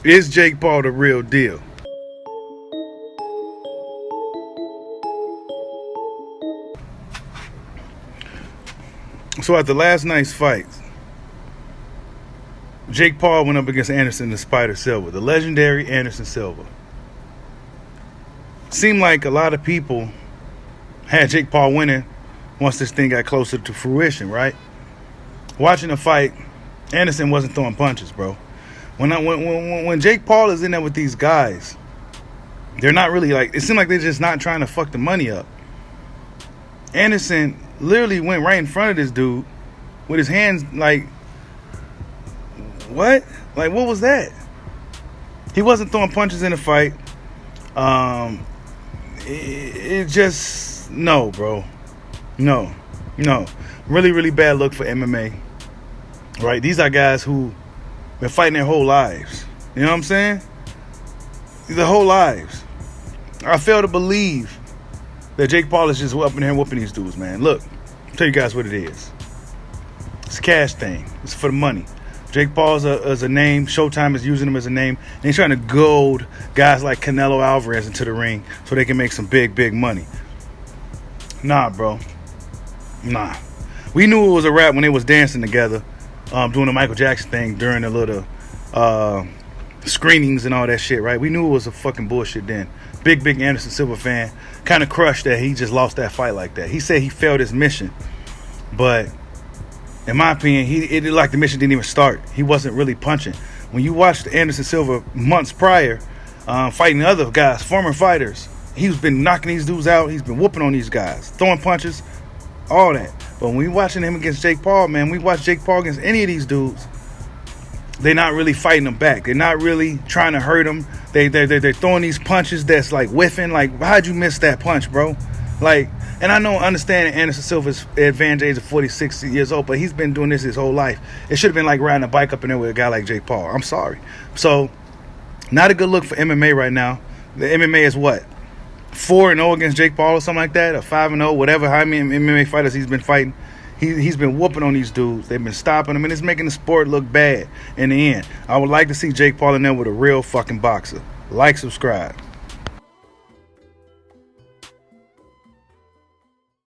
Is Jake Paul the real deal? So after last night's fight, Jake Paul went up against Anderson the Spider Silva, the legendary Anderson Silva. Seemed like a lot of people had Jake Paul winning once this thing got closer to fruition, right? Watching the fight, Anderson wasn't throwing punches, bro. When Jake Paul is in there with these guys, they're not really like, it seemed like they're just not trying to fuck the money up. Anderson literally went right in front of this dude with his hands like, what? Like, what was that? He wasn't throwing punches in the fight. It just, no, bro. No. Really, really bad look for MMA. Right? These are guys who been fighting their whole lives. You know what I'm saying? Their whole lives. I fail to believe that Jake Paul is just up in here whooping these dudes, man. Look, I'll tell you guys what it is. It's a cash thing. It's for the money. Jake Paul is a name. Showtime is using him as a name. And he's trying to goad guys like Canelo Alvarez into the ring so they can make some big, big money. Nah, bro. Nah. We knew it was a wrap when they was dancing together, doing the Michael Jackson thing during the little screenings and all that shit, right? We knew it was a fucking bullshit then. Big Anderson Silva fan. Kind of crushed that he just lost that fight like that. He said he failed his mission. But in my opinion, it like the mission didn't even start. He wasn't really punching. When you watched Anderson Silva months prior, fighting other guys, former fighters, he's been knocking these dudes out. He's been whooping on these guys, throwing punches, all that. But when we watching him against Jake Paul, man, we watch Jake Paul against any of these dudes, they're not really fighting them back. They're not really trying to hurt him. They're throwing these punches that's like whiffing. Like, how'd you miss that punch, bro? Like, and I know, understanding Anderson Silva's advanced age of 46 years old, but he's been doing this his whole life. It should have been like riding a bike up in there with a guy like Jake Paul. I'm sorry. So, not a good look for MMA right now. The MMA is what? 4-0 against Jake Paul or something like that, or 5-0, whatever. How many MMA fighters he's been fighting? He's been whooping on these dudes. They've been stopping him, and it's making the sport look bad in the end. I would like to see Jake Paul in there with a real fucking boxer. Like, subscribe.